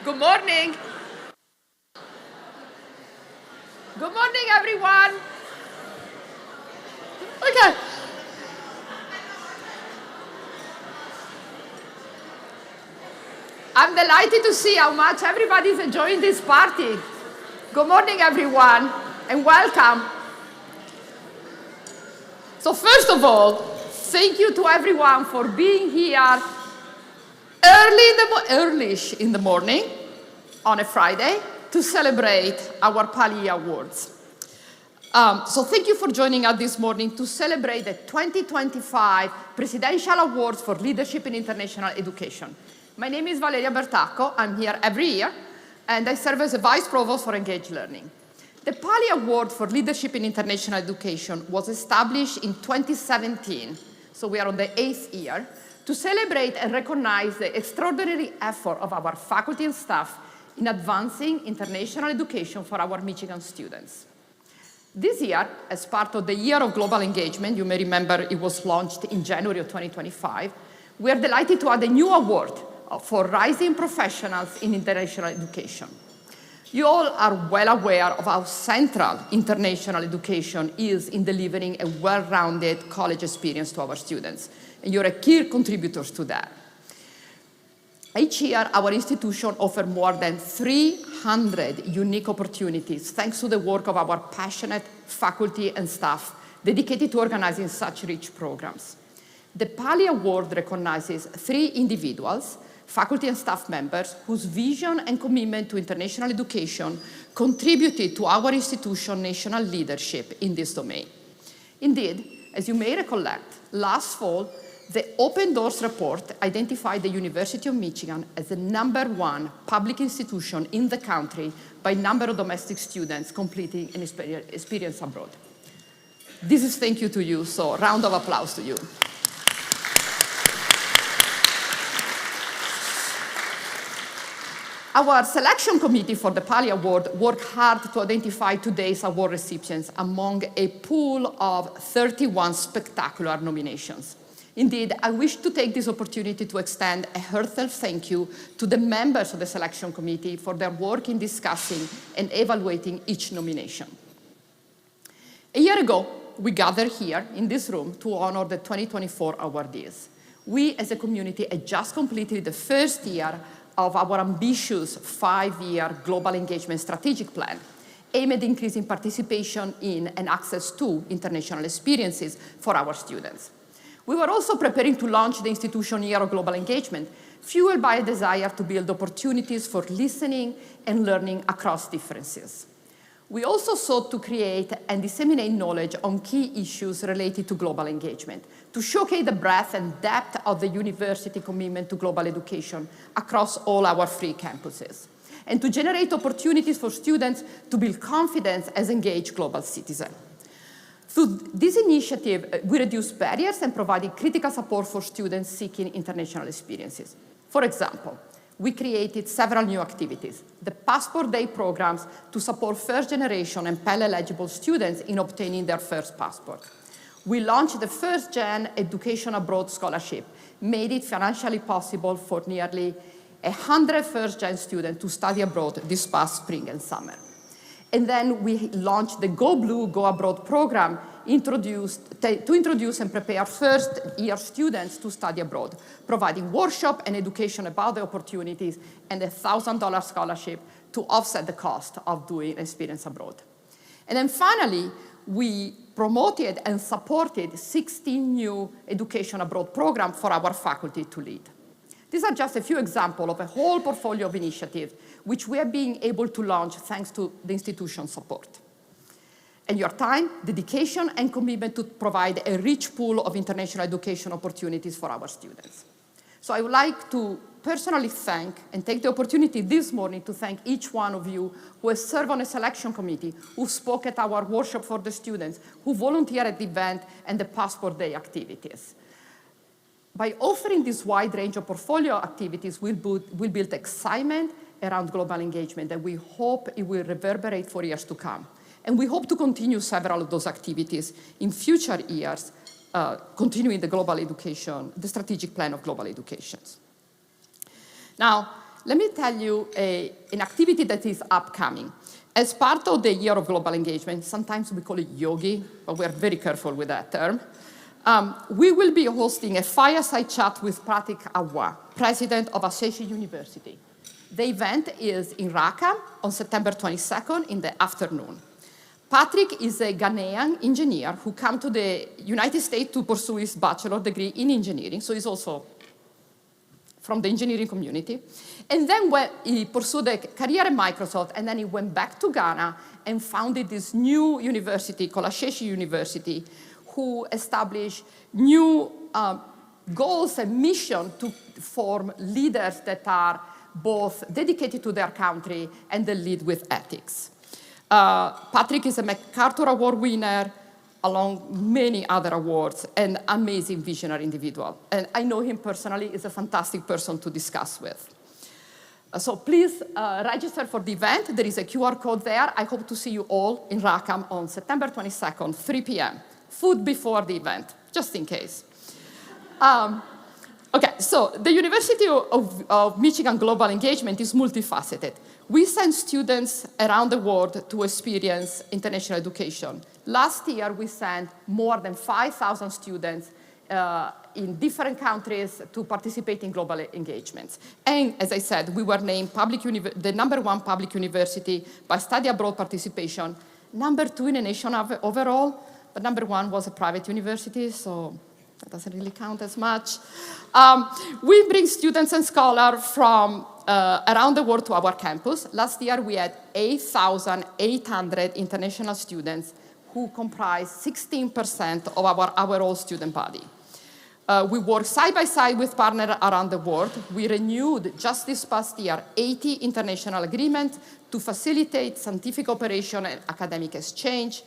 Good morning. Good morning, everyone. Okay. I'm delighted to see how much everybody is enjoying this party. Good morning, everyone, and welcome. So first of all, thank you to everyone for being here early-ish in the morning on a Friday to celebrate our Pali Awards. So thank you for joining us this morning to celebrate the 2025 Presidential Awards for Leadership in International Education. My name is Valeria Bertacco. I'm here every year, and I serve as a Vice Provost for Engaged Learning. The Pali Award for Leadership in International Education was established in 2017, so we are on the 8th year, to celebrate and recognize the extraordinary effort of our faculty and staff in advancing international education for our Michigan students. This year, as part of the Year of Global Engagement, you may remember it was launched in January of 2025, we are delighted to add a new award for rising professionals in international education. You all are well aware of how central international education is in delivering a well-rounded college experience to our students, and you're a key contributors to that. Each year, our institution offers more than 300 unique opportunities thanks to the work of our passionate faculty and staff dedicated to organizing such rich programs. The Pali Award recognizes 3 individuals, faculty and staff members, whose vision and commitment to international education contributed to our institution's national leadership in this domain. Indeed, as you may recollect, last fall, the Open Doors report identified the University of Michigan as the #1 public institution in the country by number of domestic students completing an experience abroad. This is thank you to you, so round of applause to you. Our selection committee for the Pali Award worked hard to identify today's award recipients among a pool of 31 spectacular nominations. Indeed, I wish to take this opportunity to extend a heartfelt thank you to the members of the selection committee for their work in discussing and evaluating each nomination. A year ago, we gathered here in this room to honor the 2024 awardees. We, as a community, had just completed the first year of our ambitious 5-year global engagement strategic plan, aimed at increasing participation in and access to international experiences for our students. We were also preparing to launch the institution Year of Global Engagement, fueled by a desire to build opportunities for listening and learning across differences. We also sought to create and disseminate knowledge on key issues related to global engagement, to showcase the breadth and depth of the university commitment to global education across all our free campuses, and to generate opportunities for students to build confidence as engaged global citizens. Through this initiative, we reduced barriers and provided critical support for students seeking international experiences. For example, we created several new activities. The Passport Day programs to support first-generation and Pell-eligible students in obtaining their first passport. We launched the first-gen Education Abroad Scholarship, made it financially possible for nearly 100 first-gen students to study abroad this past spring and summer. And then we launched the Go Blue, Go Abroad program to introduce and prepare first-year students to study abroad, providing workshop and education about the opportunities and a $1,000 scholarship to offset the cost of doing experience abroad. And then finally, we promoted and supported 16 new education abroad programs for our faculty to lead. These are just a few examples of a whole portfolio of initiatives which we are being able to launch thanks to the institution's support. And your time, dedication, and commitment to provide a rich pool of international education opportunities for our students. So I would like to personally thank and take the opportunity this morning to thank each one of you who has served on a selection committee, who spoke at our workshop for the students, who volunteered at the event and the Passport Day activities. By offering this wide range of portfolio activities, we'll build excitement around global engagement, and we hope it will reverberate for years to come. And we hope to continue several of those activities in future years, continuing the global education, the strategic plan of global education. Now, let me tell you an activity that is upcoming. As part of the Year of Global Engagement, sometimes we call it yogi, but we're very careful with that term. We will be hosting a fireside chat with Pratik Awa, president of Ashesi University. The event is in Raqqa on September 22nd in the afternoon. Patrick is a Ghanaian engineer who came to the United States to pursue his bachelor degree in engineering, so he's also from the engineering community. And then he pursued a career at Microsoft, and then he went back to Ghana and founded this new university called Ashesi University, who established new goals and mission to form leaders that are both dedicated to their country and they lead with ethics. Patrick is a MacArthur Award winner, along many other awards, an amazing visionary individual. And I know him personally, he's a fantastic person to discuss with. So please register for the event. There is a QR code there. I hope to see you all in Raqqa on September 22nd, 3 p.m. Food before the event, just in case. Okay, so the University of Michigan Global Engagement is multifaceted. We send students around the world to experience international education. Last year, we sent more than 5,000 students in different countries to participate in global engagements. And as I said, we were named the #1 public university by study abroad participation, #2 in the nation overall, but #1 was a private university, so that doesn't really count as much. We bring students and scholars from around the world to our campus. Last year, we had 8,800 international students who comprise 16% of our overall student body. We work side by side with partners around the world. We renewed just this past year 80 international agreements to facilitate scientific cooperation and academic exchange.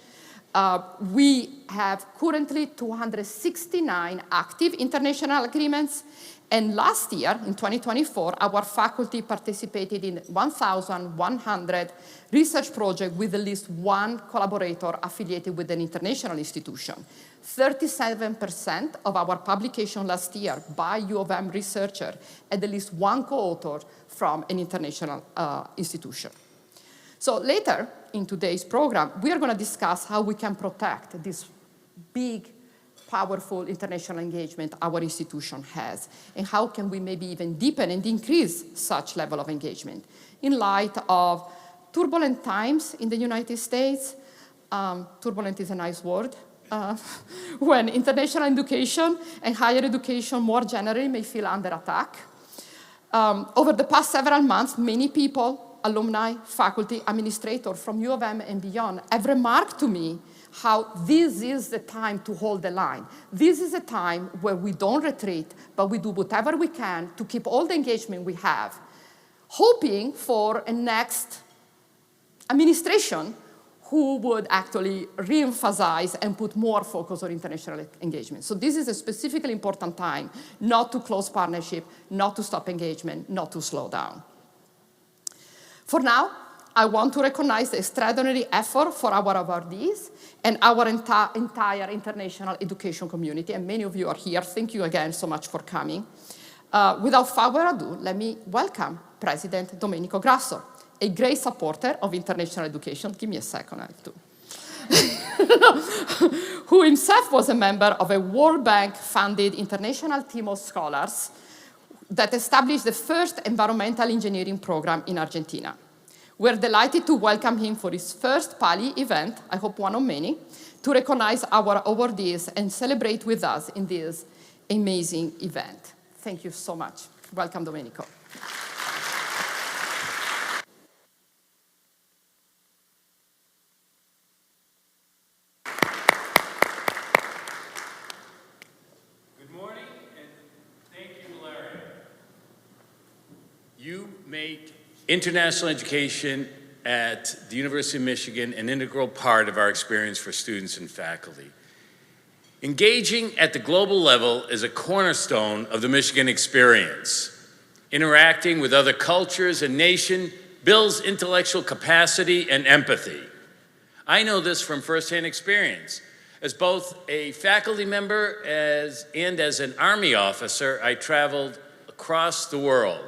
We have currently 269 active international agreements. And last year, in 2024, our faculty participated in 1,100 research projects with at least one collaborator affiliated with an international institution. 37% of our publication last year by U of M researcher had at least one co-author from an international institution. So later in today's program, we are going to discuss how we can protect this big, powerful international engagement our institution has, and how can we maybe even deepen and increase such level of engagement in light of turbulent times in the United States. Turbulent is a nice word. When international education and higher education more generally may feel under attack. Over the past several months, many people, alumni, faculty, administrators from U of M and beyond have remarked to me how this is the time to hold the line. This is a time where we don't retreat, but we do whatever we can to keep all the engagement we have, hoping for a next administration who would actually re-emphasize and put more focus on international engagement. So this is a specifically important time not to close partnership, not to stop engagement, not to slow down. For now, I want to recognize the extraordinary effort for our awardees and our entire international education community, and many of you are here. Thank you again so much for coming. Without further ado, let me welcome President Domenico Grasso, a great supporter of international education. Give me a second, I have to. Who himself was a member of a World Bank-funded international team of scholars that established the first environmental engineering program in Argentina. We're delighted to welcome him for his first PALI event, I hope one of many, to recognize our awardees and celebrate with us in this amazing event. Thank you so much. Welcome, Domenico. Good morning, and thank you, Larry. You make international education at the University of Michigan an integral part of our experience for students and faculty. Engaging at the global level is a cornerstone of the Michigan experience. Interacting with other cultures and nations builds intellectual capacity and empathy. I know this from firsthand experience. As both a faculty member and as an Army officer, I traveled across the world.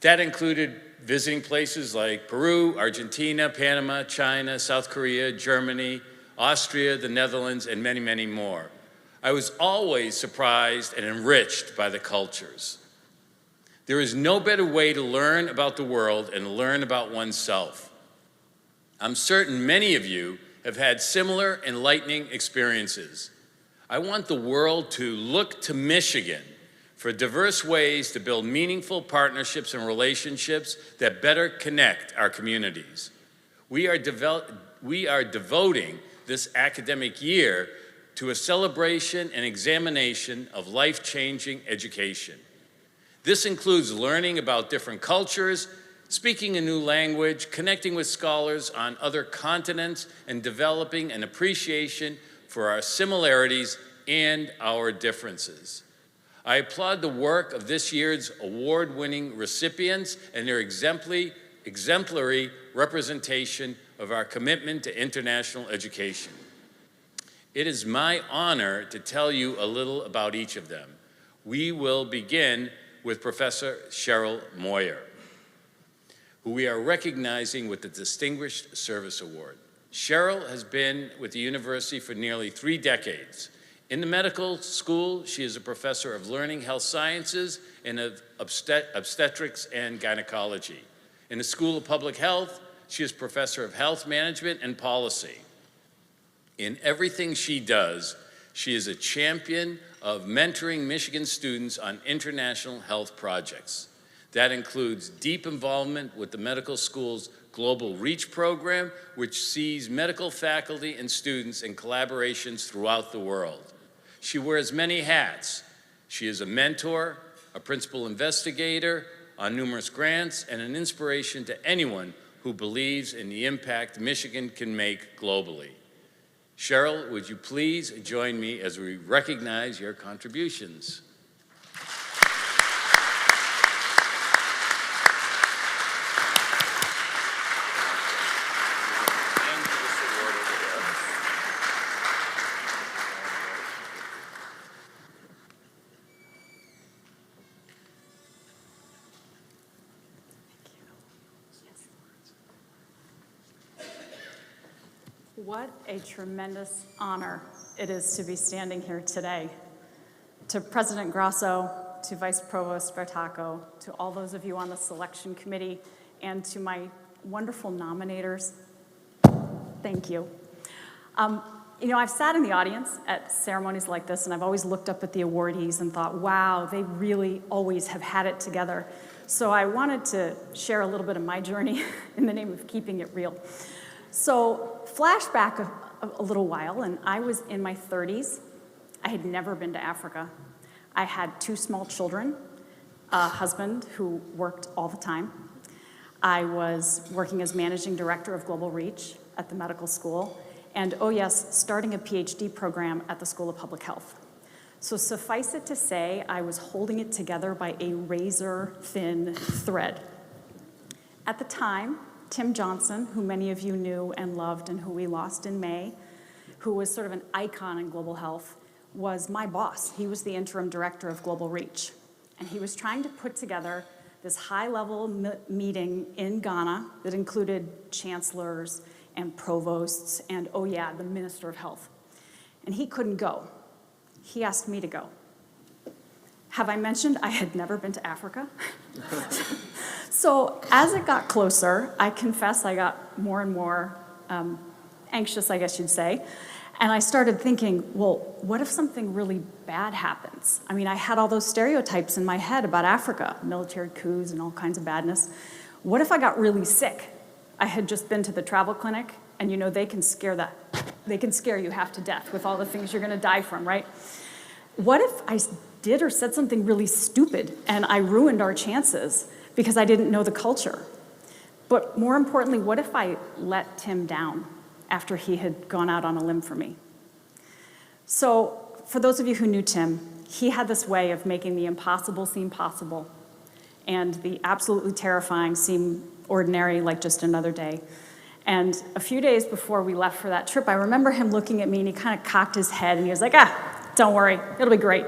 That included visiting places like Peru, Argentina, Panama, China, South Korea, Germany, Austria, the Netherlands, and many, many more. I was always surprised and enriched by the cultures. There is no better way to learn about the world and learn about oneself. I'm certain many of you have had similar enlightening experiences. I want the world to look to Michigan for diverse ways to build meaningful partnerships and relationships that better connect our communities. We are devoting this academic year to a celebration and examination of life-changing education. This includes learning about different cultures, speaking a new language, connecting with scholars on other continents, and developing an appreciation for our similarities and our differences. I applaud the work of this year's award-winning recipients and their exemplary representation of our commitment to international education. It is my honor to tell you a little about each of them. We will begin with Professor Cheryl Moyer, who we are recognizing with the Distinguished Service Award. Cheryl has been with the university for nearly 3 decades. In the medical school, she is a professor of learning health sciences and of obstetrics and gynecology. In the School of Public Health, she is professor of health management and policy. In everything she does, she is a champion of mentoring Michigan students on international health projects. That includes deep involvement with the medical school's Global Reach program, which sees medical faculty and students in collaborations throughout the world. She wears many hats. She is a mentor, a principal investigator on numerous grants, and an inspiration to anyone who believes in the impact Michigan can make globally. Cheryl, would you please join me as we recognize your contributions? What a tremendous honor it is to be standing here today. To President Grasso, to Vice Provost Bertacco, to all those of you on the selection committee, and to my wonderful nominators, thank you. I've sat in the audience at ceremonies like this, and I've always looked up at the awardees and thought, wow, they really always have had it together. So I wanted to share a little bit of my journey in the name of keeping it real. So flashback a little while, and I was in my 30s. I had never been to Africa. I had 2 small children, a husband who worked all the time. I was working as managing director of Global Reach at the medical school, and oh yes, starting a PhD program at the School of Public Health. So suffice it to say, I was holding it together by a razor-thin thread. At the time, Tim Johnson, who many of you knew and loved and who we lost in May, who was sort of an icon in global health, was my boss. He was the interim director of Global Reach. And he was trying to put together this high-level meeting in Ghana that included chancellors and provosts and, oh yeah, the Minister of Health. And he couldn't go. He asked me to go. Have I mentioned I had never been to Africa? So as it got closer, I confess I got more and more anxious, I guess you'd say. And I started thinking, well, what if something really bad happens? I mean, I had all those stereotypes in my head about Africa, military coups and all kinds of badness. What if I got really sick? I had just been to the travel clinic, and they can scare you half to death with all the things you're gonna die from, right? What if I did or said something really stupid and I ruined our chances because I didn't know the culture? But more importantly, what if I let Tim down after he had gone out on a limb for me? So for those of you who knew Tim, he had this way of making the impossible seem possible and the absolutely terrifying seem ordinary, like just another day. And a few days before we left for that trip, I remember him looking at me and he kind of cocked his head and he was like, don't worry, it'll be great.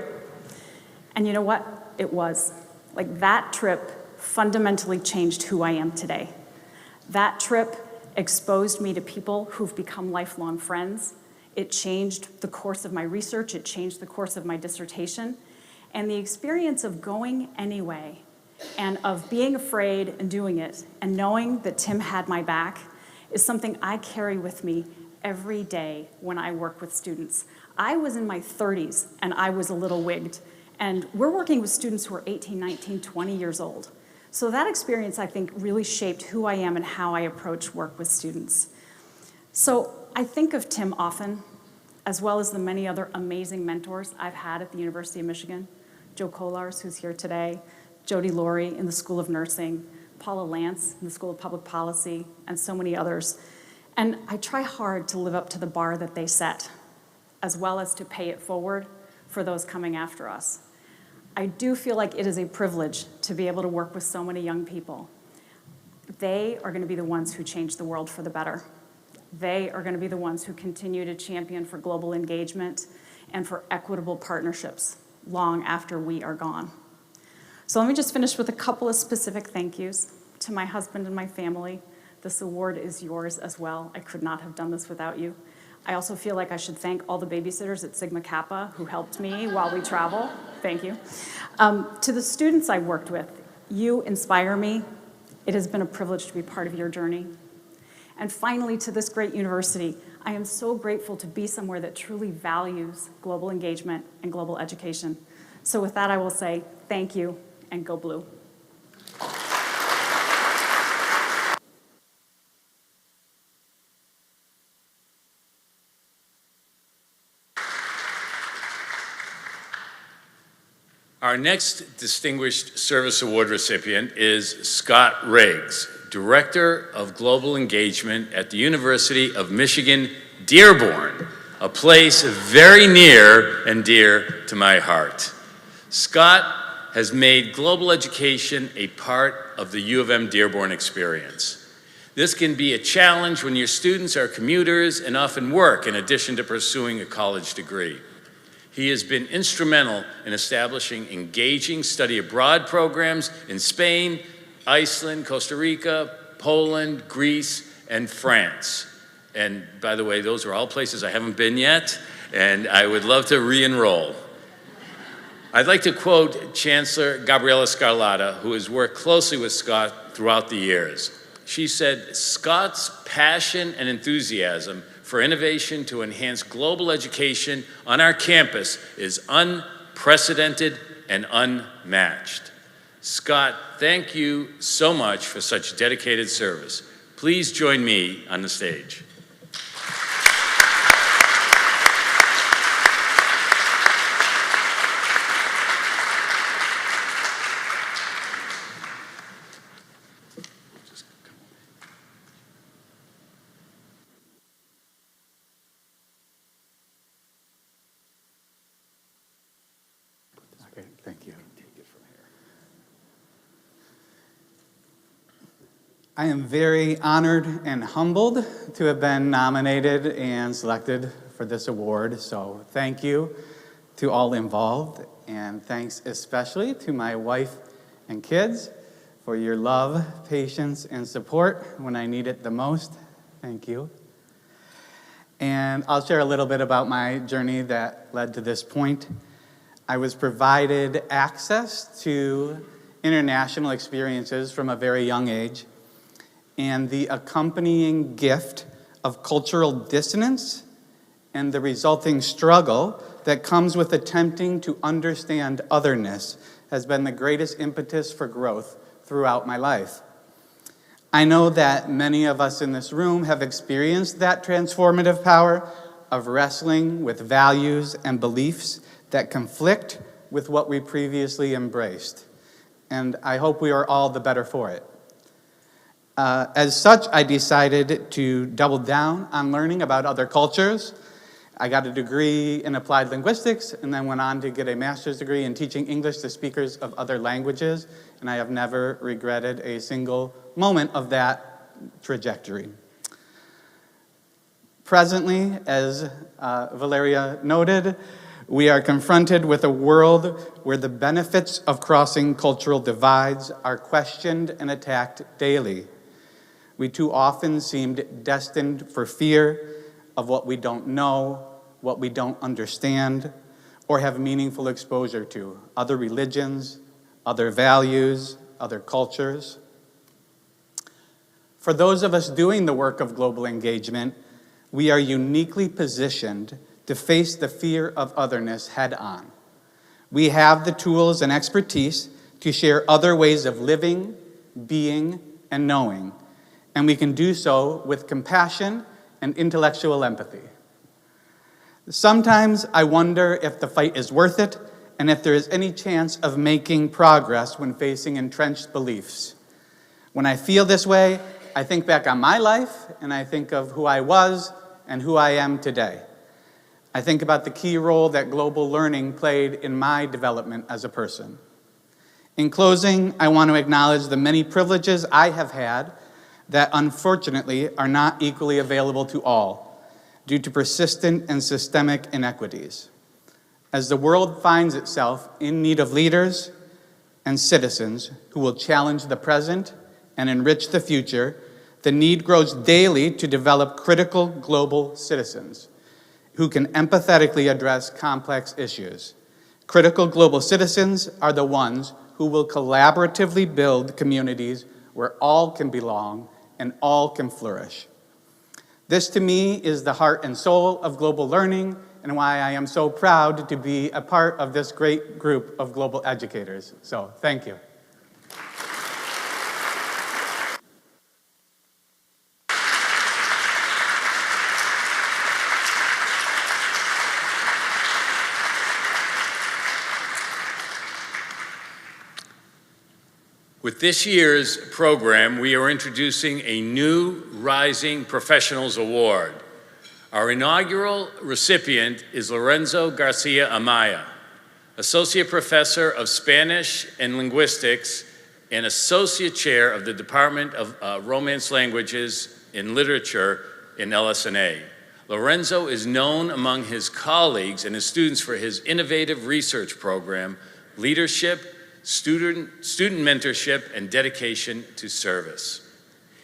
And you know what? It was. Like, that trip fundamentally changed who I am today. That trip exposed me to people who've become lifelong friends. It changed the course of my research, it changed the course of my dissertation, and the experience of going anyway and of being afraid and doing it and knowing that Tim had my back is something I carry with me every day when I work with students. I was in my 30s and I was a little wigged, and we're working with students who are 18, 19, 20 years old. So that experience, I think, really shaped who I am and how I approach work with students. So I think of Tim often, as well as the many other amazing mentors I've had at the University of Michigan. Joe Kolars, who's here today, Jody Laurie in the School of Nursing, Paula Lance in the School of Public Policy, and so many others. And I try hard to live up to the bar that they set, as well as to pay it forward for those coming after us. I do feel like it is a privilege to be able to work with so many young people. They are going to be the ones who change the world for the better. They are going to be the ones who continue to champion for global engagement and for equitable partnerships long after we are gone. So let me just finish with a couple of specific thank yous to my husband and my family. This award is yours as well. I could not have done this without you. I also feel like I should thank all the babysitters at Sigma Kappa who helped me while we travel. Thank you. To the students I worked with, you inspire me. It has been a privilege to be part of your journey. And finally, to this great university, I am so grateful to be somewhere that truly values global engagement and global education. So with that, I will say thank you and go blue. Our next Distinguished Service Award recipient is Scott Riggs, Director of Global Engagement at the University of Michigan, Dearborn, a place very near and dear to my heart. Scott has made global education a part of the U of M Dearborn experience. This can be a challenge when your students are commuters and often work in addition to pursuing a college degree. He has been instrumental in establishing engaging study abroad programs in Spain, Iceland, Costa Rica, Poland, Greece, and France. And by the way, those are all places I haven't been yet, and I would love to re-enroll. I'd like to quote Chancellor Gabriela Scarlata, who has worked closely with Scott throughout the years. She said, "Scott's passion and enthusiasm for innovation to enhance global education on our campus is unprecedented and unmatched." Scott, thank you so much for such dedicated service. Please join me on the stage. Okay, thank you. I am very honored and humbled to have been nominated and selected for this award, so thank you to all involved, and thanks especially to my wife and kids for your love, patience, and support when I need it the most. Thank you. And I'll share a little bit about my journey that led to this point. I was provided access to international experiences from a very young age, and the accompanying gift of cultural dissonance and the resulting struggle that comes with attempting to understand otherness has been the greatest impetus for growth throughout my life. I know that many of us in this room have experienced that transformative power of wrestling with values and beliefs that conflict with what we previously embraced. And I hope we are all the better for it. As such, I decided to double down on learning about other cultures. I got a degree in applied linguistics and then went on to get a master's degree in teaching English to speakers of other languages, and I have never regretted a single moment of that trajectory. Presently, as Valeria noted, We are confronted with a world where the benefits of crossing cultural divides are questioned and attacked daily. We too often seemed destined for fear of what we don't know, what we don't understand, or have meaningful exposure to, other religions, other values, other cultures. For those of us doing the work of global engagement, we are uniquely positioned to face the fear of otherness head on. We have the tools and expertise to share other ways of living, being, and knowing, and we can do so with compassion and intellectual empathy. Sometimes I wonder if the fight is worth it and if there is any chance of making progress when facing entrenched beliefs. When I feel this way, I think back on my life and I think of who I was and who I am today. I think about the key role that global learning played in my development as a person. In closing, I want to acknowledge the many privileges I have had that unfortunately are not equally available to all due to persistent and systemic inequities. As the world finds itself in need of leaders and citizens who will challenge the present and enrich the future, the need grows daily to develop critical global citizens who can empathetically address complex issues. Critical global citizens are the ones who will collaboratively build communities where all can belong and all can flourish. This, to me, is the heart and soul of global learning and why I am so proud to be a part of this great group of global educators. So, thank you. With this year's program, we are introducing a new Rising Professionals Award. Our inaugural recipient is Lorenzo Garcia Amaya, Associate Professor of Spanish and Linguistics and Associate Chair of the Department of Romance Languages and Literature in LS&A. Lorenzo is known among his colleagues and his students for his innovative research program, leadership, student mentorship, and dedication to service.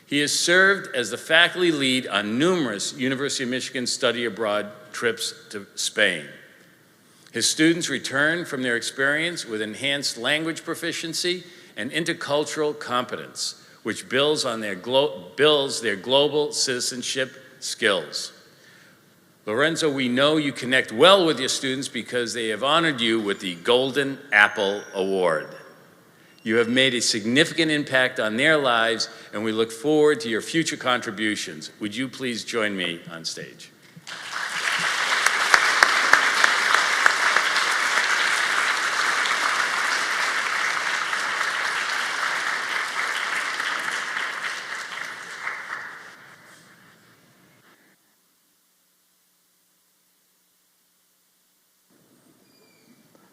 He has served as the faculty lead on numerous University of Michigan study abroad trips to Spain. His students return from their experience with enhanced language proficiency and intercultural competence, which builds their global citizenship skills. Lorenzo, we know you connect well with your students because they have honored you with the Golden Apple Award. You have made a significant impact on their lives, and we look forward to your future contributions. Would you please join me on stage?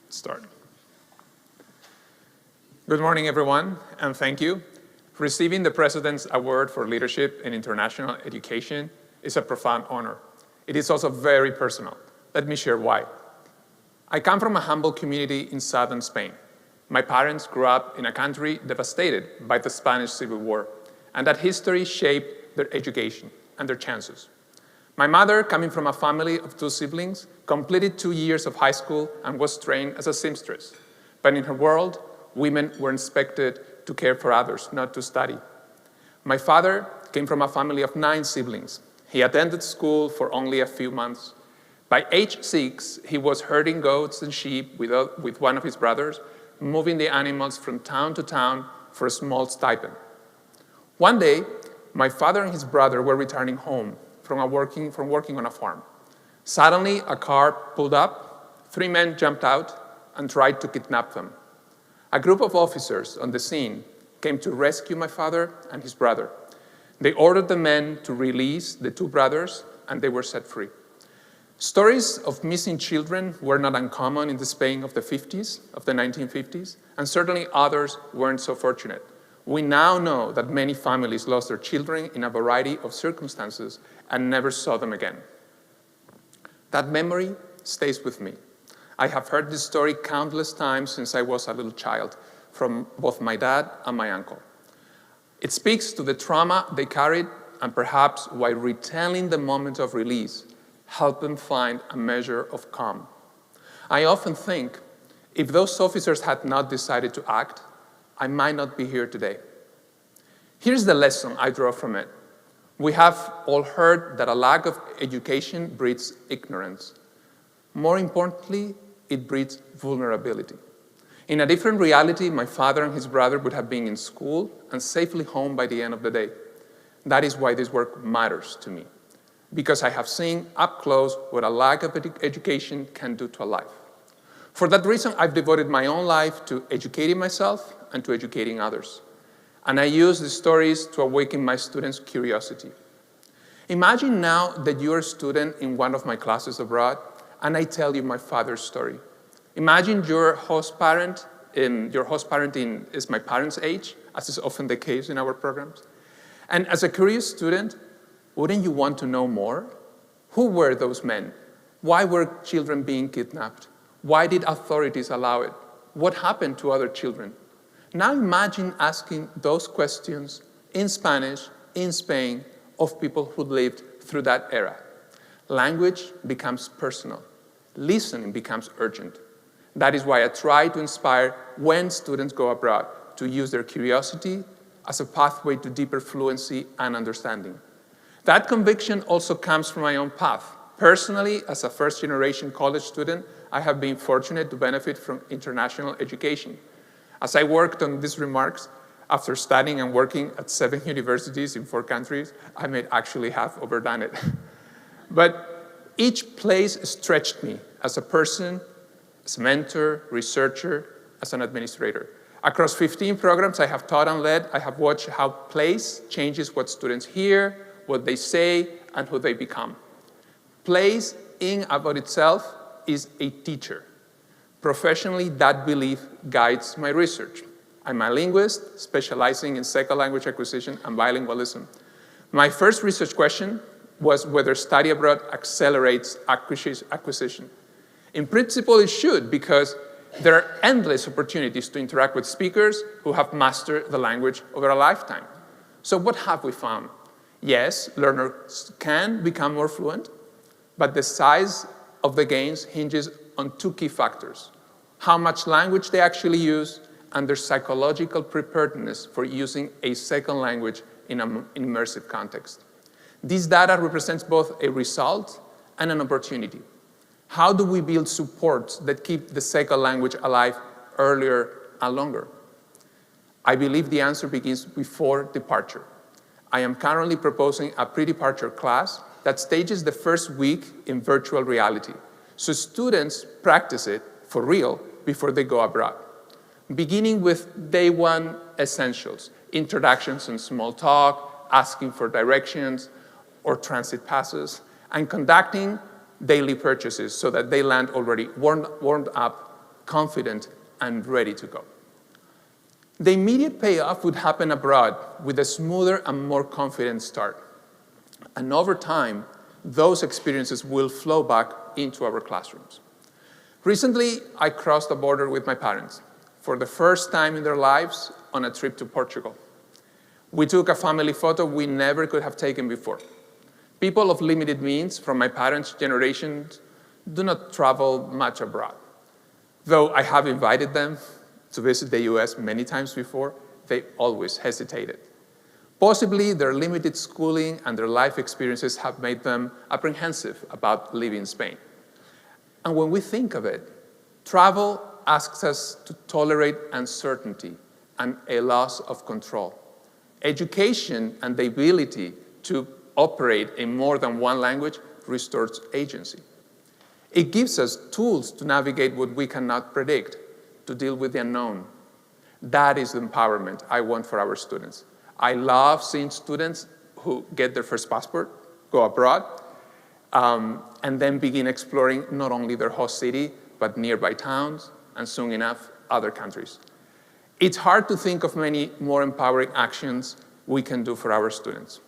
Start. Good morning, everyone, and thank you. Receiving the President's Award for Leadership in International Education is a profound honor. It is also very personal. Let me share why. I come from a humble community in southern Spain. My parents grew up in a country devastated by the Spanish Civil War, and that history shaped their education and their chances. My mother, coming from a family of 2 siblings, completed 2 years of high school and was trained as a seamstress. But in her world, women were expected to care for others, not to study. My father came from a family of 9 siblings. He attended school for only a few months. By age 6, he was herding goats and sheep with one of his brothers, moving the animals from town to town for a small stipend. One day, my father and his brother were returning home from working on a farm. Suddenly, a car pulled up, 3 men jumped out and tried to kidnap them. A group of officers on the scene came to rescue my father and his brother. They ordered the men to release the 2 brothers, and they were set free. Stories of missing children were not uncommon in the Spain of the 1950s, and certainly others weren't so fortunate. We now know that many families lost their children in a variety of circumstances and never saw them again. That memory stays with me. I have heard this story countless times since I was a little child, from both my dad and my uncle. It speaks to the trauma they carried, and perhaps while retelling the moment of release, help them find a measure of calm. I often think, if those officers had not decided to act, I might not be here today. Here's the lesson I draw from it. We have all heard that a lack of education breeds ignorance. More importantly, it breeds vulnerability. In a different reality, my father and his brother would have been in school and safely home by the end of the day. That is why this work matters to me, because I have seen up close what a lack of education can do to a life. For that reason, I've devoted my own life to educating myself and to educating others. And I use the stories to awaken my students' curiosity. Imagine now that you're a student in one of my classes abroad, and I tell you my father's story. Imagine your host parent is my parents' age, as is often the case in our programs. And as a curious student, wouldn't you want to know more? Who were those men? Why were children being kidnapped? Why did authorities allow it? What happened to other children? Now imagine asking those questions in Spanish, in Spain, of people who lived through that era. Language becomes personal. Listening becomes urgent. That is why I try to inspire when students go abroad to use their curiosity as a pathway to deeper fluency and understanding. That conviction also comes from my own path. Personally, as a first-generation college student, I have been fortunate to benefit from international education. As I worked on these remarks, after studying and working at 7 universities in 4 countries, I may actually have overdone it. But each place stretched me as a person, as a mentor, researcher, as an administrator. Across 15 programs I have taught and led, I have watched how place changes what students hear, what they say, and who they become. Place, in about itself, is a teacher. Professionally, that belief guides my research. I'm a linguist specializing in second language acquisition and bilingualism. My first research question was whether study abroad accelerates acquisition. In principle, it should, because there are endless opportunities to interact with speakers who have mastered the language over a lifetime. So what have we found? Yes, learners can become more fluent, but the size of the gains hinges on 2 key factors: how much language they actually use and their psychological preparedness for using a second language in an immersive context. This data represents both a result and an opportunity. How do we build supports that keep the second language alive earlier and longer? I believe the answer begins before departure. I am currently proposing a pre-departure class that stages the first week in virtual reality, so students practice it for real before they go abroad. Beginning with day 1 essentials, introductions and small talk, asking for directions or transit passes, and conducting daily purchases so that they land already warmed up, confident, and ready to go. The immediate payoff would happen abroad with a smoother and more confident start. And over time, those experiences will flow back into our classrooms. Recently, I crossed the border with my parents for the first time in their lives on a trip to Portugal. We took a family photo we never could have taken before. People of limited means from my parents' generation do not travel much abroad. Though I have invited them to visit the US many times before, they always hesitated. Possibly their limited schooling and their life experiences have made them apprehensive about leaving Spain. And when we think of it, travel asks us to tolerate uncertainty and a loss of control. Education and the ability to operate in more than one language restores agency. It gives us tools to navigate what we cannot predict, to deal with the unknown. That is the empowerment I want for our students. I love seeing students who get their first passport, go abroad, and then begin exploring not only their host city, but nearby towns, and soon enough, other countries. It's hard to think of many more empowering actions we can do for our students.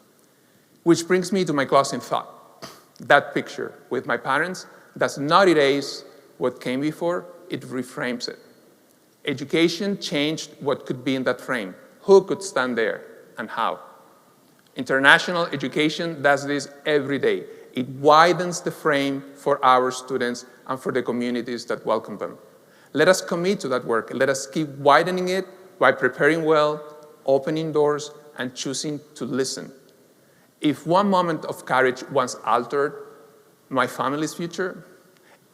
Which brings me to my closing thought. That picture with my parents does not erase what came before, it reframes it. Education changed what could be in that frame. Who could stand there and how? International education does this every day. It widens the frame for our students and for the communities that welcome them. Let us commit to that work. Let us keep widening it by preparing well, opening doors, and choosing to listen. If one moment of courage once altered my family's future,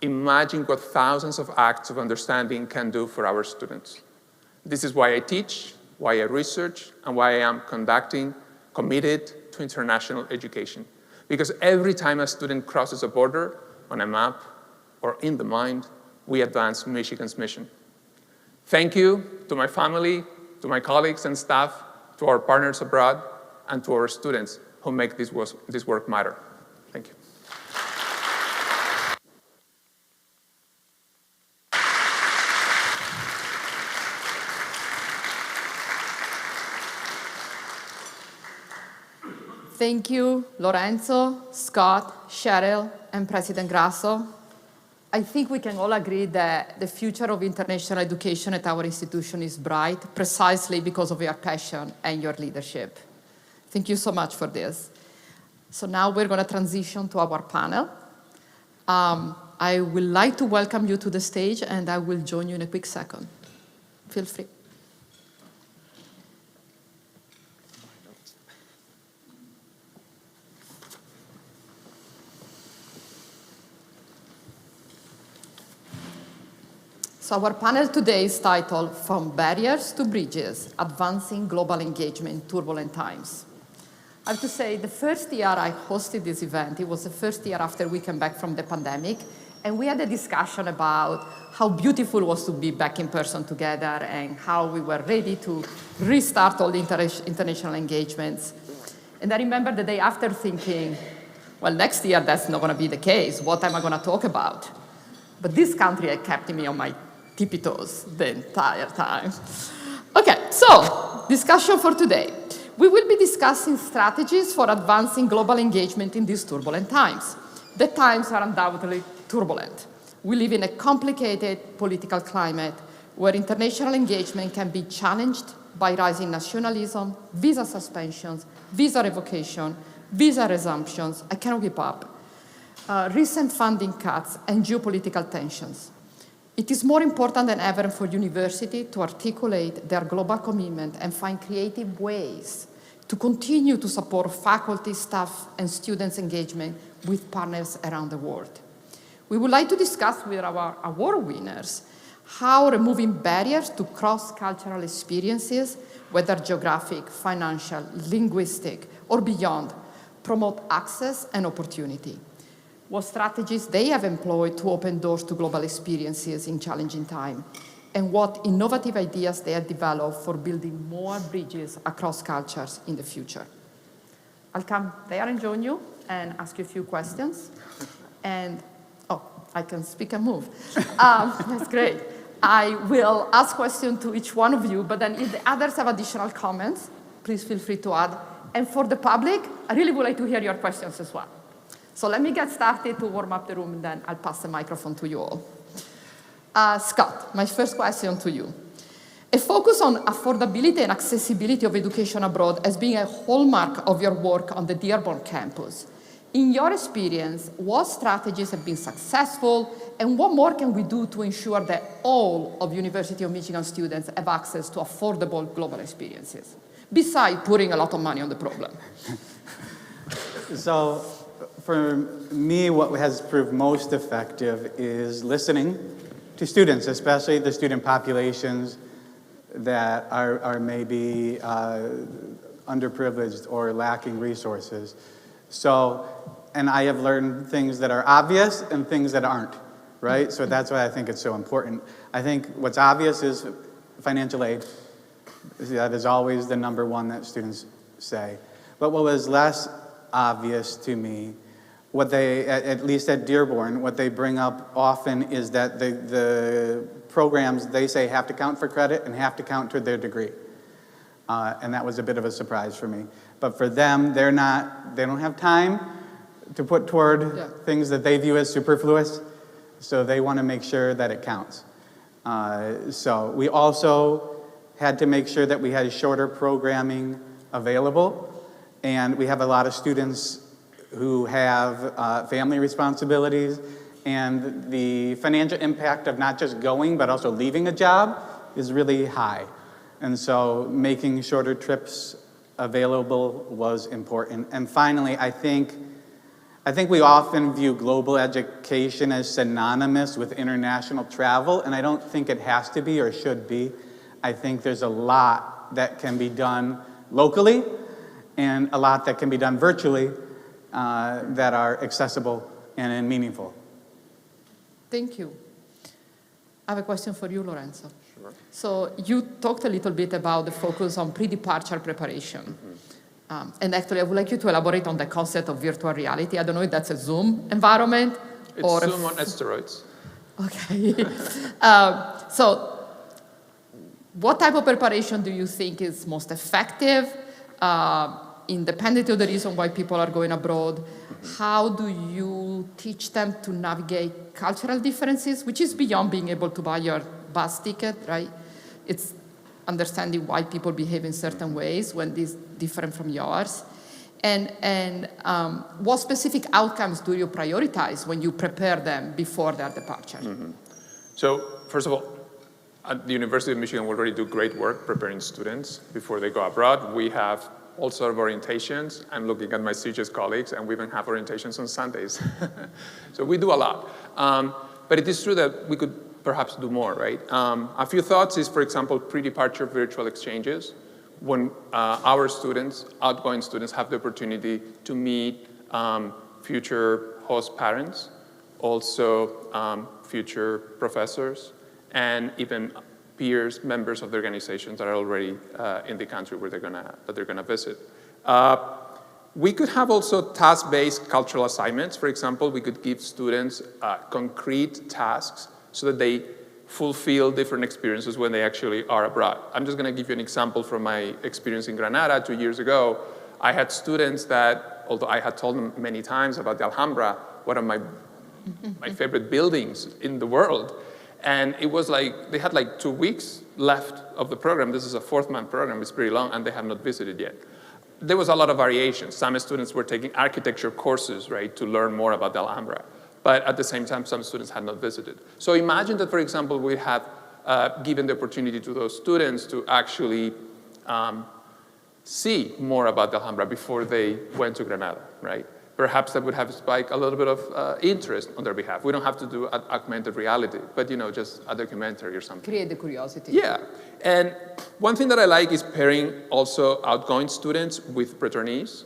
imagine what thousands of acts of understanding can do for our students. This is why I teach, why I research, and why I am committed to international education. Because every time a student crosses a border on a map or in the mind, we advance Michigan's mission. Thank you to my family, to my colleagues and staff, to our partners abroad, and to our students who make this work matter. Thank you. Thank you, Lorenzo, Scott, Cheryl, and President Grasso. I think we can all agree that the future of international education at our institution is bright, precisely because of your passion and your leadership. Thank you so much for this. So now we're going to transition to our panel. I would like to welcome you to the stage, and I will join you in a quick second. Feel free. So our panel today is titled From Barriers to Bridges, Advancing Global Engagement in Turbulent Times. I have to say, the first year I hosted this event, it was the first year after we came back from the pandemic, and we had a discussion about how beautiful it was to be back in person together and how we were ready to restart all the international engagements. And I remember the day after thinking, well, next year that's not going to be the case. What am I going to talk about? But this country had kept me on my tippy toes the entire time. Okay, so discussion for today. We will be discussing strategies for advancing global engagement in these turbulent times. The times are undoubtedly turbulent. We live in a complicated political climate where international engagement can be challenged by rising nationalism, visa suspensions, visa revocation, visa resumptions, I cannot keep up, recent funding cuts, and geopolitical tensions. It is more important than ever for universities to articulate their global commitment and find creative ways to continue to support faculty, staff, and students' engagement with partners around the world. We would like to discuss with our award winners how removing barriers to cross-cultural experiences, whether geographic, financial, linguistic, or beyond, promote access and opportunity. What strategies they have employed to open doors to global experiences in challenging times, and what innovative ideas they have developed for building more bridges across cultures in the future. I'll come there and join you and ask you a few questions. And, oh, I can speak and move. That's great. I will ask questions to each one of you, but then if the others have additional comments, please feel free to add. And for the public, I really would like to hear your questions as well. So let me get started to warm up the room, and then I'll pass the microphone to you all. Scott, my first question to you. A focus on affordability and accessibility of education abroad has been a hallmark of your work on the Dearborn campus. In your experience, what strategies have been successful, and what more can we do to ensure that all of University of Michigan students have access to affordable global experiences, besides putting a lot of money on the problem? So, for me, what has proved most effective is listening to students, especially the student populations that are maybe underprivileged or lacking resources. So, and I have learned things that are obvious and things that aren't, right? So that's why I think it's so important. I think what's obvious is financial aid. That is always the number one that students say. But what was less obvious to me, what they, at least at Dearborn, what they bring up often is that the programs, they say, have to count for credit and have to count to their degree. And that was a bit of a surprise for me. But for them, they don't have time to put toward things that they view as superfluous. So they want to make sure that it counts. So we also had to make sure that we had shorter programming available. And we have a lot of students who have family responsibilities. And the financial impact of not just going, but also leaving a job is really high. And so making shorter trips available was important. And finally, I think we often view global education as synonymous with international travel, and I don't think it has to be or should be. I think there's a lot that can be done locally and a lot that can be done virtually that are accessible and meaningful. Thank you. I have a question for you, Lorenzo. Sure. So you talked a little bit about the focus on pre-departure preparation. Mm-hmm. And actually, I would like you to elaborate on the concept of virtual reality. I don't know if that's a Zoom environment it's or Zoom on steroids. Okay. So what type of preparation do you think is most effective, independent of the reason why people are going abroad? Mm-hmm. How do you teach them to navigate cultural differences, which is beyond being able to buy your bus ticket, right? It's understanding why people behave in certain ways when it's different from yours. And what specific outcomes do you prioritize when you prepare them before their departure? Mm-hmm. So first of all, at the University of Michigan, we already do great work preparing students before they go abroad. We have all sorts of orientations. I'm looking at my CGS colleagues, and we even have orientations on Sundays. So we do a lot. But it is true that we could perhaps do more, right? A few thoughts is, for example, pre-departure virtual exchanges. When our students, outgoing students, have the opportunity to meet future host parents, also future professors, and even peers, members of the organizations that are already in the country where they're gonna visit. We could have also task-based cultural assignments. For example, we could give students concrete tasks so that they fulfill different experiences when they actually are abroad. I'm just gonna give you an example from my experience in Granada 2 years ago. I had students that, although I had told them many times about the Alhambra, one of my favorite buildings in the world, and it was like, they had like 2 weeks left of the program. This is a 4th-month program, it's pretty long, and they have not visited yet. There was a lot of variation. Some students were taking architecture courses, right, to learn more about the Alhambra. But at the same time, some students had not visited. So imagine that, for example, we have given the opportunity to those students to actually see more about the Alhambra before they went to Granada, right? Perhaps that would have spiked a little bit of interest on their behalf. We don't have to do augmented reality, but just a documentary or something. Create the curiosity. Yeah, and one thing that I like is pairing also outgoing students with returnees,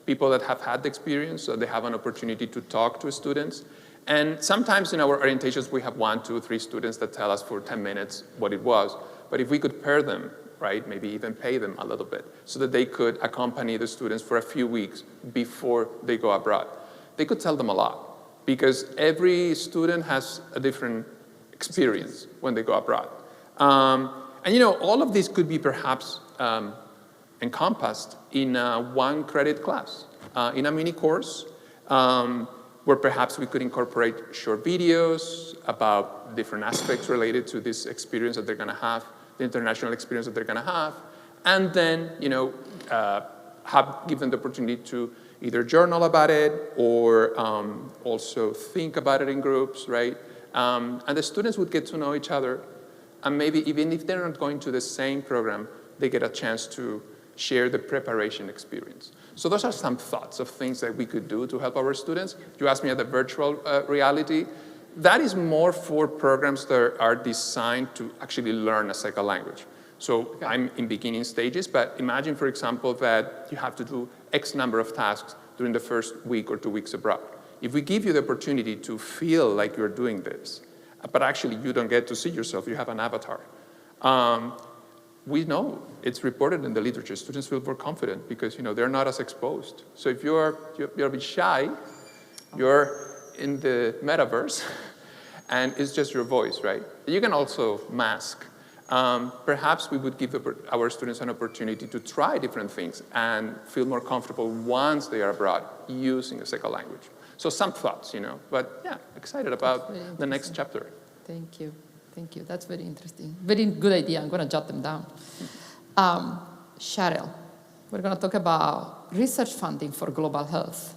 people that have had the experience, so they have an opportunity to talk to students. And sometimes in our orientations, we have 1, 2, 3 students that tell us for 10 minutes what it was. But if we could pair them, right, maybe even pay them a little bit so that they could accompany the students for a few weeks before they go abroad, they could tell them a lot because every student has a different experience when they go abroad. And all of this could be perhaps encompassed in a 1 credit class, in a mini course, where perhaps we could incorporate short videos about different aspects related to this experience that they're gonna have, the international experience that they're gonna have, and then, give them the opportunity to either journal about it or also think about it in groups, right? And the students would get to know each other, and maybe even if they're not going to the same program, they get a chance to share the preparation experience. So those are some thoughts of things that we could do to help our students. You asked me about the virtual reality. That is more for programs that are designed to actually learn a second language. So okay. I'm in beginning stages, but imagine, for example, that you have to do X number of tasks during the first week or 2 weeks abroad. If we give you the opportunity to feel like you're doing this, but actually you don't get to see yourself, you have an avatar. We know, it's reported in the literature, students feel more confident because they're not as exposed. So if you're a bit shy, you're in the metaverse, and it's just your voice, right? You can also mask. Perhaps we would give our students an opportunity to try different things and feel more comfortable once they are abroad using a second language. So some thoughts, but yeah, excited about the next chapter. Thank you. Thank you. That's very interesting. Very good idea. I'm going to jot them down. Cheryl, we're going to talk about research funding for global health.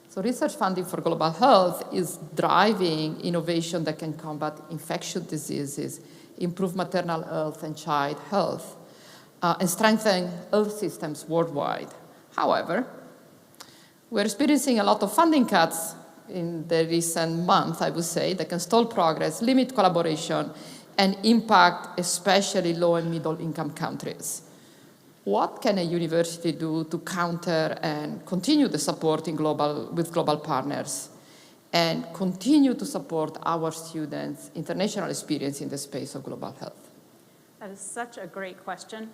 So research funding for global health is driving innovation that can combat infectious diseases, improve maternal health and child health, and strengthen health systems worldwide. However, we're experiencing a lot of funding cuts in the recent month, I would say, that can stall progress, limit collaboration, and impact especially low and middle income countries. What can a university do to counter and continue the support with global partners and continue to support our students' international experience in the space of global health? That is such a great question.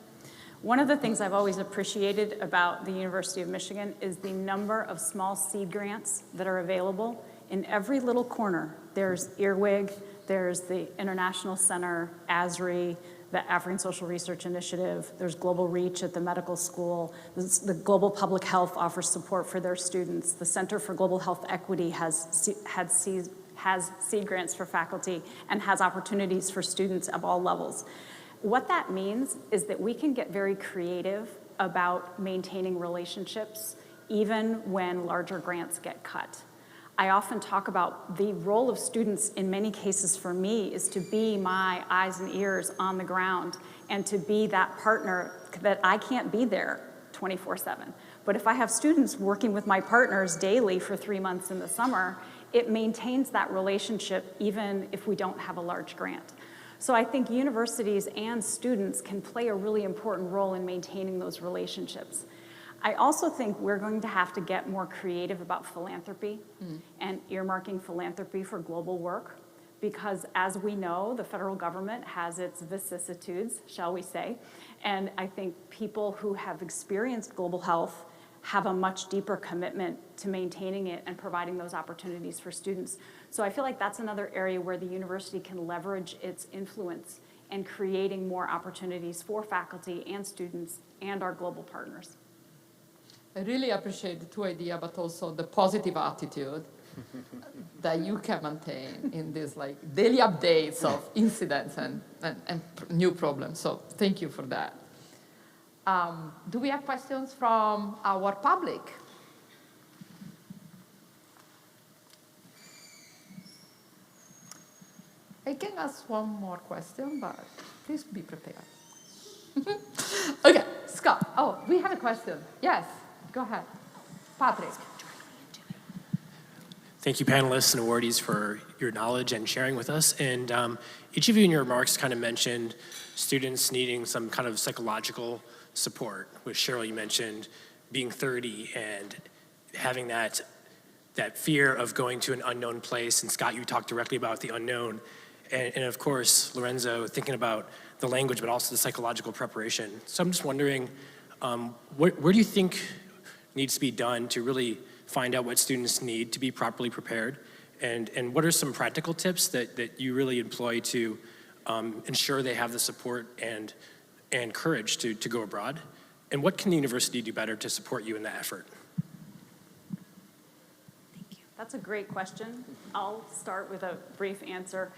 One of the things I've always appreciated about the University of Michigan is the number of small seed grants that are available. In every little corner, there's Earwig, there's the International Center, ASRI, the African Social Research Initiative, there's Global Reach at the medical school, the Global Public Health offers support for their students, the Center for Global Health Equity has seed grants for faculty and has opportunities for students of all levels. What that means is that we can get very creative about maintaining relationships even when larger grants get cut. I often talk about the role of students in many cases for me is to be my eyes and ears on the ground and to be that partner that I can't be there 24/7. But if I have students working with my partners daily for 3 months in the summer, it maintains that relationship even if we don't have a large grant. So I think universities and students can play a really important role in maintaining those relationships. I also think we're going to have to get more creative about philanthropy and earmarking philanthropy for global work, because as we know, the federal government has its vicissitudes, shall we say, and I think people who have experienced global health have a much deeper commitment to maintaining it and providing those opportunities for students. So I feel like that's another area where the university can leverage its influence in creating more opportunities for faculty and students and our global partners. I really appreciate the two ideas, but also the positive attitude that you can maintain in these daily updates of incidents and new problems. So thank you for that. Do we have questions from our public? I can ask one more question, but please be prepared. Okay, Scott. Oh, we have a question. Yes, go ahead. Patrick. Thank you, panelists and awardees, for your knowledge and sharing with us. And each of you in your remarks kind of mentioned students needing some kind of psychological support, which Cheryl, you mentioned being 30 and having that fear of going to an unknown place. And Scott, you talked directly about the unknown. And of course, Lorenzo, thinking about the language, but also the psychological preparation. So I'm just wondering, where do you think needs to be done to really find out what students need to be properly prepared? And what are some practical tips that you really employ to ensure they have the support and courage to go abroad? And what can the university do better to support you in that effort? Thank you. That's a great question. I'll start with a brief answer.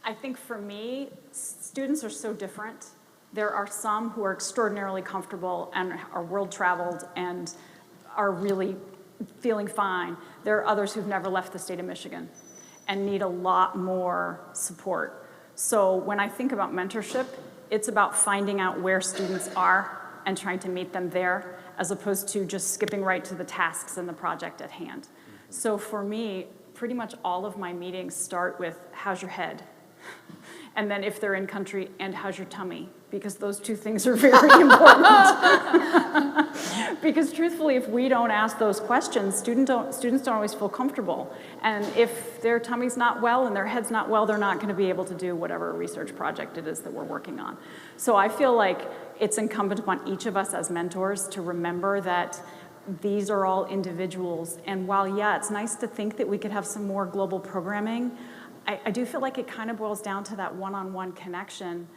I think for me, students are so different. There are some who are extraordinarily comfortable and are world-traveled and are really feeling fine. There are others who've never left the state of Michigan and need a lot more support. So when I think about mentorship, it's about finding out where students are and trying to meet them there, as opposed to just skipping right to the tasks and the project at hand. So for me, pretty much all of my meetings start with, how's your head? And then if they're in country, and how's your tummy? Because those two things are very important. Because truthfully, if we don't ask those questions, students don't always feel comfortable. And if their tummy's not well and their head's not well, they're not going to be able to do whatever research project it is that we're working on. So I feel like it's incumbent upon each of us as mentors to remember that these are all individuals. And while, yeah, it's nice to think that we could have some more global programming, I do feel like it kind of boils down to that one-on-one connection,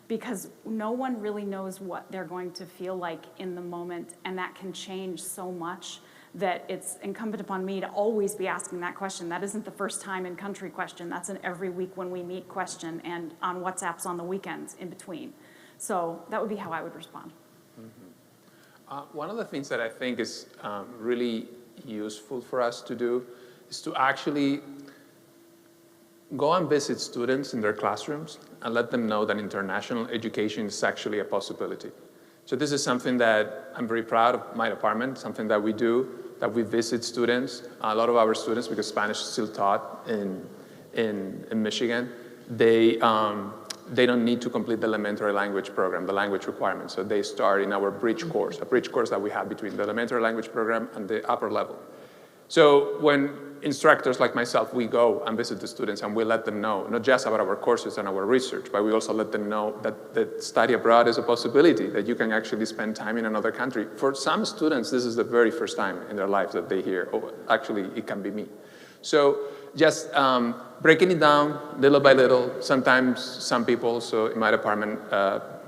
because no one really knows what they're going to feel like in the moment, and that can change so much. that it's incumbent upon me to always be asking that question. That isn't the first time in country question. That's an every week when we meet question, and on WhatsApps on the weekends in between. So that would be how I would respond. One of the things that I think is really useful for us to do is to actually go and visit students in their classrooms and let them know that international education is actually a possibility. So this is something that I'm very proud of my department, something that we do, that we visit students. A lot of our students, because Spanish is still taught in Michigan, they don't need to complete the elementary language program, the language requirements. So they start in our bridge course, a bridge course that we have between the elementary language program and the upper level. So when instructors like myself, we go and visit the students and we let them know, not just about our courses and our research, but we also let them know that study abroad is a possibility, that you can actually spend time in another country. For some students, this is the very first time in their lives that they hear, oh, actually, it can be me. So just breaking it down little by little. Sometimes some people, so in my department,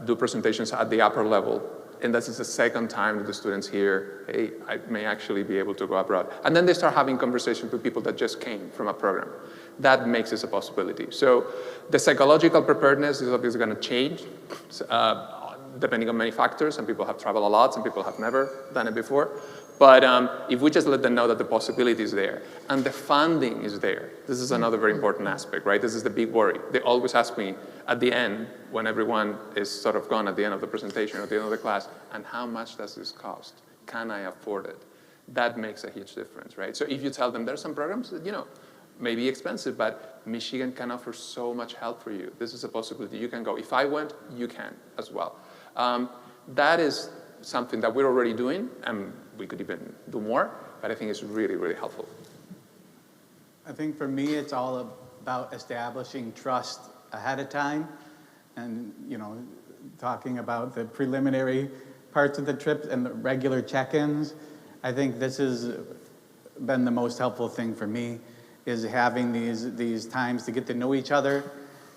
do presentations at the upper level. And this is the second time that the students hear, hey, I may actually be able to go abroad. And then they start having conversations with people that just came from a program. That makes this a possibility. So the psychological preparedness is obviously going to change depending on many factors. Some people have traveled a lot, some people have never done it before. But if we just let them know that the possibility is there and the funding is there, this is another very important aspect, right? This is the big worry. They always ask me at the end, when everyone is sort of gone at the end of the presentation or at the end of the class, and how much does this cost? Can I afford it? That makes a huge difference, right? So if you tell them there's some programs that, may be expensive, but Michigan can offer so much help for you. This is a possibility. You can go. If I went, you can as well. That is something that we're already doing, and we could even do more, but I think it's really, really helpful. I think for me, it's all about establishing trust ahead of time and, talking about the preliminary parts of the trip and the regular check-ins. I think this has been the most helpful thing for me, is having these times to get to know each other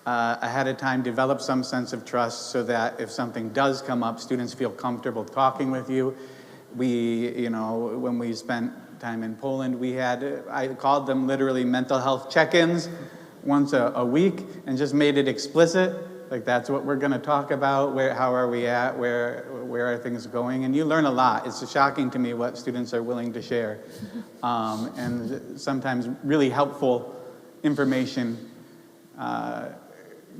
ahead of time, develop some sense of trust so that if something does come up, students feel comfortable talking with you. When we spent time in Poland, I called them literally mental health check-ins once a week and just made it explicit. Like, that's what we're going to talk about. How are we at? Where are things going? And you learn a lot. It's shocking to me what students are willing to share. And sometimes really helpful information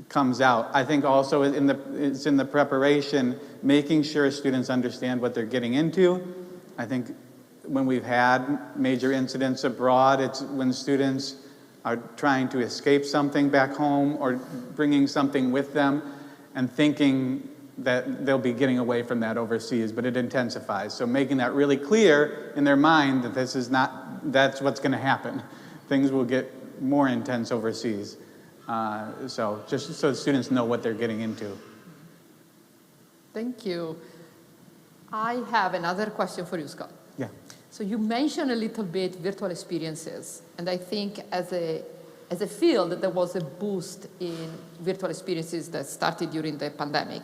comes out. I think also it's in the preparation, making sure students understand what they're getting into. I think when we've had major incidents abroad, it's when students are trying to escape something back home or bringing something with them and thinking that they'll be getting away from that overseas, but it intensifies. So making that really clear in their mind that that's what's going to happen. Things will get more intense overseas. So just so students know what they're getting into. Thank you. I have another question for you, Scott. Yeah. So you mentioned a little bit virtual experiences, and I think as a field there was a boost in virtual experiences that started during the pandemic.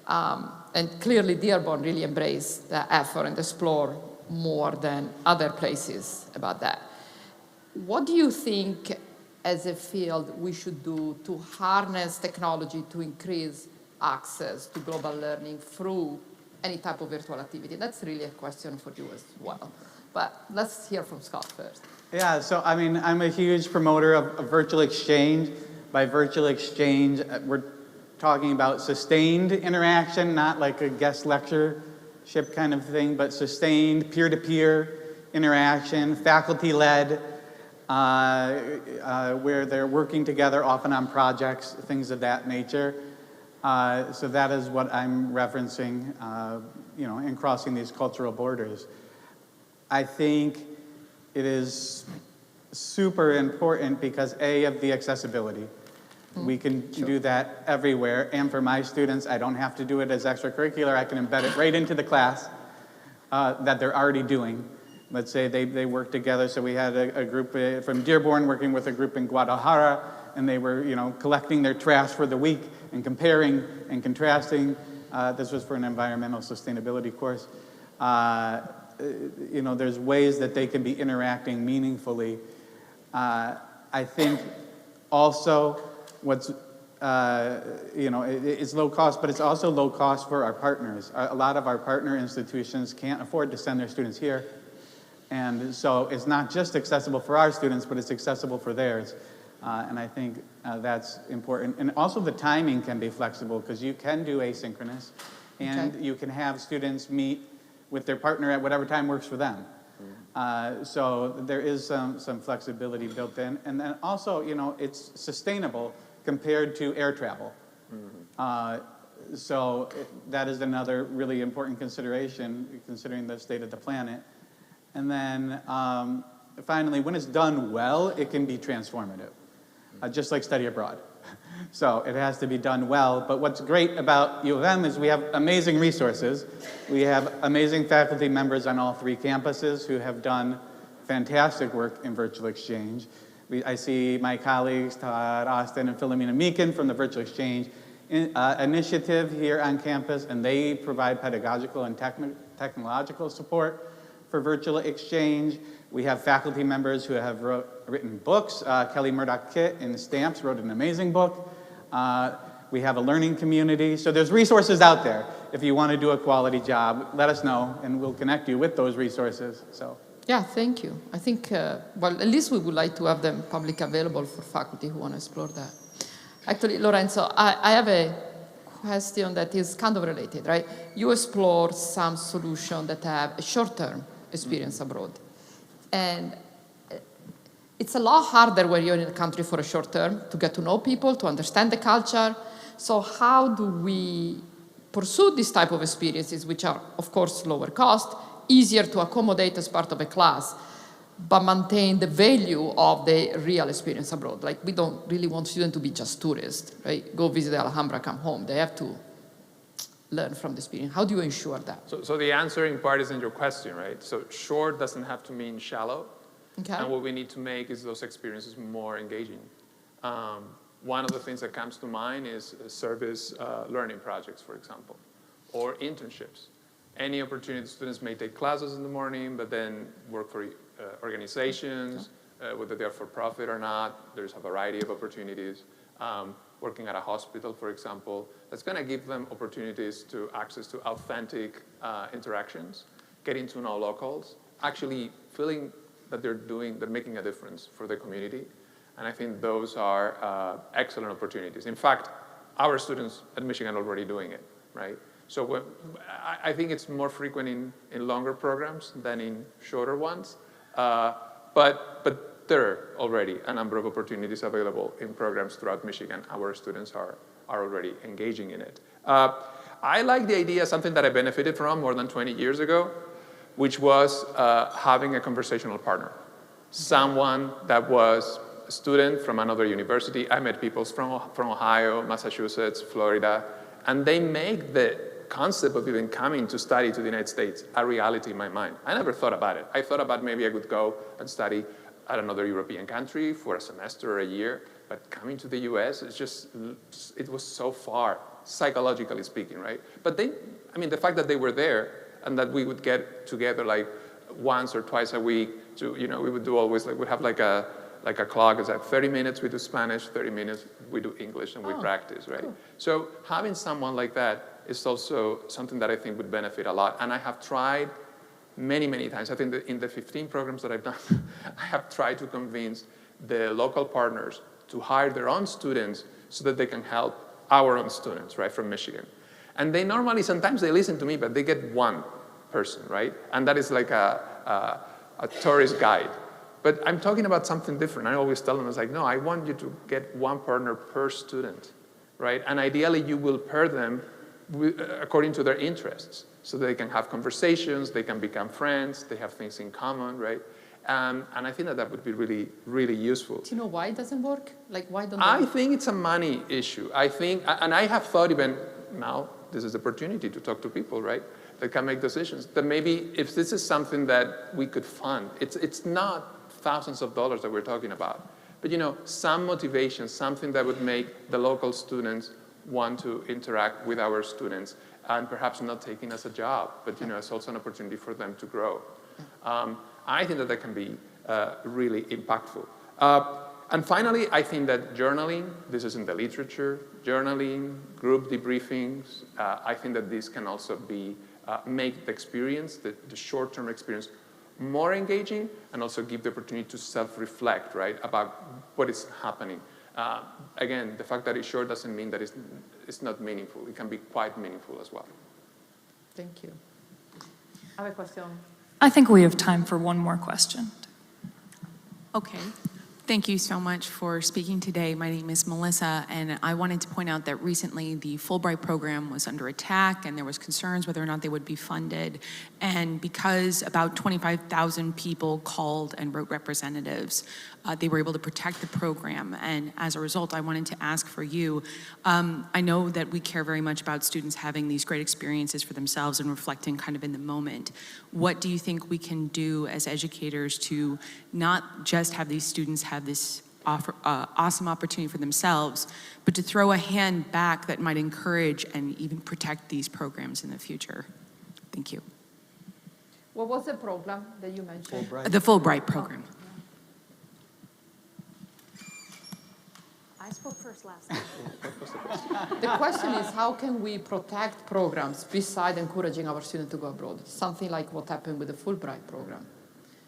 And clearly Dearborn really embraced the effort and explored more than other places about that. What do you think as a field we should do to harness technology to increase access to global learning through any type of virtual activity? That's really a question for you as well. But let's hear from Scott first. Yeah, so I'm a huge promoter of virtual exchange. By virtual exchange, we're talking about sustained interaction, not like a guest lectureship kind of thing, but sustained peer-to-peer interaction, faculty-led, where they're working together, often on projects, things of that nature. So that is what I'm referencing, in crossing these cultural borders. I think it is super important because, A, of the accessibility. We can do that everywhere. And for my students, I don't have to do it as extracurricular. I can embed it right into the class that they're already doing. Let's say they work together. So we had a group from Dearborn working with a group in Guadalajara, and they were, collecting their trash for the week and comparing and contrasting. This was for an environmental sustainability course. there's ways that they can be interacting meaningfully. I think also what's, it's low cost, but it's also low cost for our partners. A lot of our partner institutions can't afford to send their students here. And so it's not just accessible for our students, but it's accessible for theirs. And I think that's important. And also the timing can be flexible because you can do asynchronous and you can have students meet with their partner at whatever time works for them. So there is some flexibility built in. And then also, it's sustainable compared to air travel. So that is another really important consideration, considering the state of the planet. And then finally, when it's done well, it can be transformative, just like study abroad. So it has to be done well. But what's great about U of M is we have amazing resources. We have amazing faculty members on all 3 campuses who have done fantastic work in virtual exchange. I see my colleagues, Todd Austin and Philomena Meekin from the Virtual Exchange Initiative here on campus, and they provide pedagogical and technological support for virtual exchange. We have faculty members who have written books. Kelly Murdoch-Kitt in Stamps wrote an amazing book. We have a learning community. So there's resources out there. If you want to do a quality job, let us know, and we'll connect you with those resources. So. Yeah, thank you. I think, well, at least we would like to have them public available for faculty who want to explore that. Actually, Lorenzo, I have a question that is kind of related, right? You explore some solutions that have a short-term experience abroad. And it's a lot harder when you're in a country for a short term to get to know people, to understand the culture. So how do we pursue this type of experiences, which are, of course, lower cost, easier to accommodate as part of a class, but maintain the value of the real experience abroad? Like, we don't really want students to be just tourists, right? Go visit the Alhambra, come home. They have to learn from the experience. How do you ensure that? So the answer in part is in your question, right? So short doesn't have to mean shallow. Okay. And what we need to make is those experiences more engaging. One of the things that comes to mind is service learning projects, for example, or internships. Any opportunity, students may take classes in the morning, but then work for organizations, whether they're for profit or not. There's a variety of opportunities. Working at a hospital, for example, that's going to give them opportunities to access to authentic interactions, getting to know locals, actually feeling that they're making a difference for the community. And I think those are excellent opportunities. In fact, our students at Michigan are already doing it, right? So I think it's more frequent in longer programs than in shorter ones. But there are already a number of opportunities available in programs throughout Michigan. Our students are already engaging in it. I like the idea, something that I benefited from more than 20 years ago, which was having a conversational partner. Someone that was a student from another university. I met people from Ohio, Massachusetts, Florida, and they make the concept of even coming to study to the United States a reality in my mind. I never thought about it. I thought about maybe I would go and study at another European country for a semester or a year, but coming to the US, it was so far, psychologically speaking, right? But the fact that they were there and that we would get together like once or twice a week we would do always, we'd have like a clock. It's like 30 minutes we do Spanish, 30 minutes we do English, and we practice, right? Cool. So having someone like that is also something that I think would benefit a lot. And I have tried many, many times. I think that in the 15 programs that I've done, I have tried to convince the local partners to hire their own students so that they can help our own students, right, from Michigan. And they normally, sometimes they listen to me, but they get one person, right? And that is like a tourist guide. But I'm talking about something different. I always tell them, I was like, no, I want you to get one partner per student, right? And ideally, you will pair them according to their interests, so they can have conversations, they can become friends, they have things in common, right? And I think that would be really, really useful. Do you know why it doesn't work? Like, why don't I think it's a money issue. I think, and I have thought even now, this is the opportunity to talk to people, right, that can make decisions. That maybe if this is something that we could fund, it's not thousands of dollars that we're talking about, but some motivation, something that would make the local students want to interact with our students, and perhaps not taking as a job, but it's also an opportunity for them to grow. I think that can be really impactful. And finally, I think that journaling, this is in the literature, journaling, group debriefings, I think that this can also be, make the experience, the short-term experience, more engaging, and also give the opportunity to self-reflect, right, about what is happening. Again, the fact that it's short doesn't mean that it's not meaningful. It can be quite meaningful as well. Thank you. I have a question. I think we have time for one more question. Okay. Thank you so much for speaking today. My name is Melissa, and I wanted to point out that recently the Fulbright program was under attack, and there was concerns whether or not they would be funded. And because about 25,000 people called and wrote representatives, they were able to protect the program. And as a result, I wanted to ask for you, I know that we care very much about students having these great experiences for themselves and reflecting kind of in the moment. What do you think we can do as educators to not just have these students have this awesome opportunity for themselves, but to throw a hand back that might encourage and even protect these programs in the future? Thank you. What was the program that you mentioned? The Fulbright program. I spoke first last time. The question is, how can we protect programs beside encouraging our students to go abroad? Something like what happened with the Fulbright program.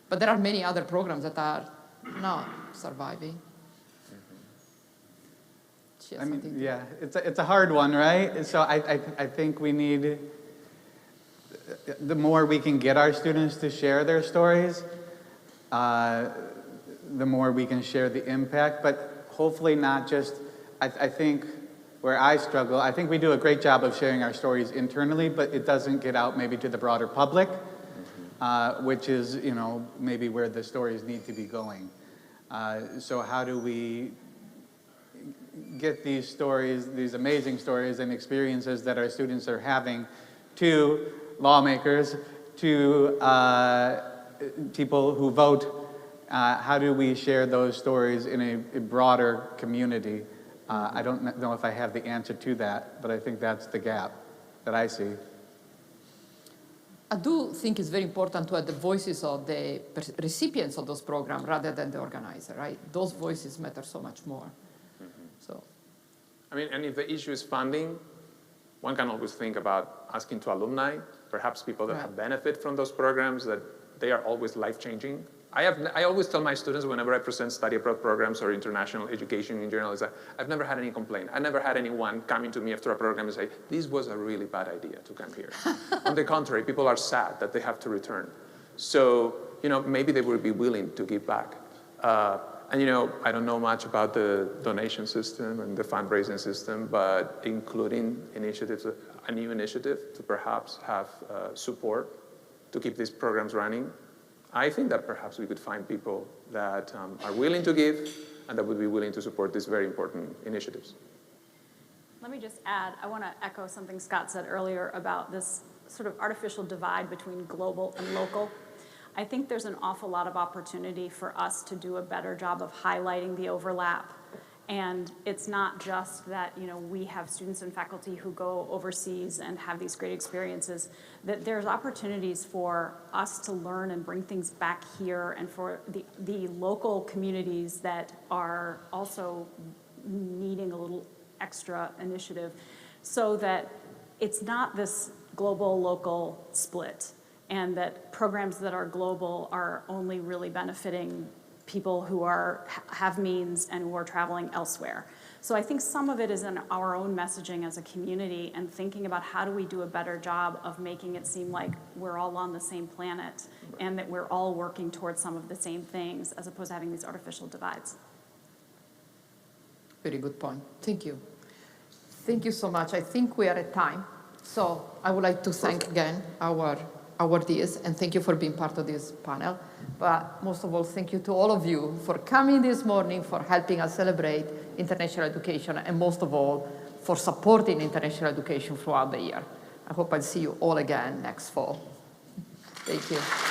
But there are many other programs that are not surviving. I mean, yeah, it's a hard one, right? So I think we need, the more we can get our students to share their stories, the more we can share the impact. But hopefully not just, I think where I struggle, I think we do a great job of sharing our stories internally, but it doesn't get out maybe to the broader public, which is, maybe where the stories need to be going. So how do we get these stories, these amazing stories and experiences that our students are having to lawmakers, to people who vote? How do we share those stories in a broader community? I don't know if I have the answer to that, but I think that's the gap that I see. I do think it's very important to have the voices of the recipients of those programs rather than the organizer, right? Those voices matter so much more. So, I mean, and if the issue is funding, one can always think about asking to alumni, perhaps people that have benefit from those programs, that they are always life-changing. I always tell my students whenever I present study abroad programs or international education in general is that I've never had any complaint. I never had anyone coming to me after a program and say, this was a really bad idea to come here. On the contrary, people are sad that they have to return. So, maybe they would be willing to give back. And I don't know much about the donation system and the fundraising system, but including initiatives, a new initiative to perhaps have support to keep these programs running, I think that perhaps we could find people that are willing to give and that would be willing to support these very important initiatives. Let me just add, I want to echo something Scott said earlier about this sort of artificial divide between global and local. I think there's an awful lot of opportunity for us to do a better job of highlighting the overlap. And it's not just that, we have students and faculty who go overseas and have these great experiences, that there's opportunities for us to learn and bring things back here, and for the local communities that are also needing a little extra initiative, so that it's not this global-local split, and that programs that are global are only really benefiting people who have means and who are traveling elsewhere. So I think some of it is in our own messaging as a community and thinking about how do we do a better job of making it seem like we're all on the same planet and that we're all working towards some of the same things, as opposed to having these artificial divides. very good point. Thank you. Thank you so much. I think we are at time. So I would like to thank again our awardees, and thank you for being part of this panel. But most of all, thank you to all of you for coming this morning, for helping us celebrate international education, and most of all, for supporting international education throughout the year. I hope I'll see you all again next fall. Thank you.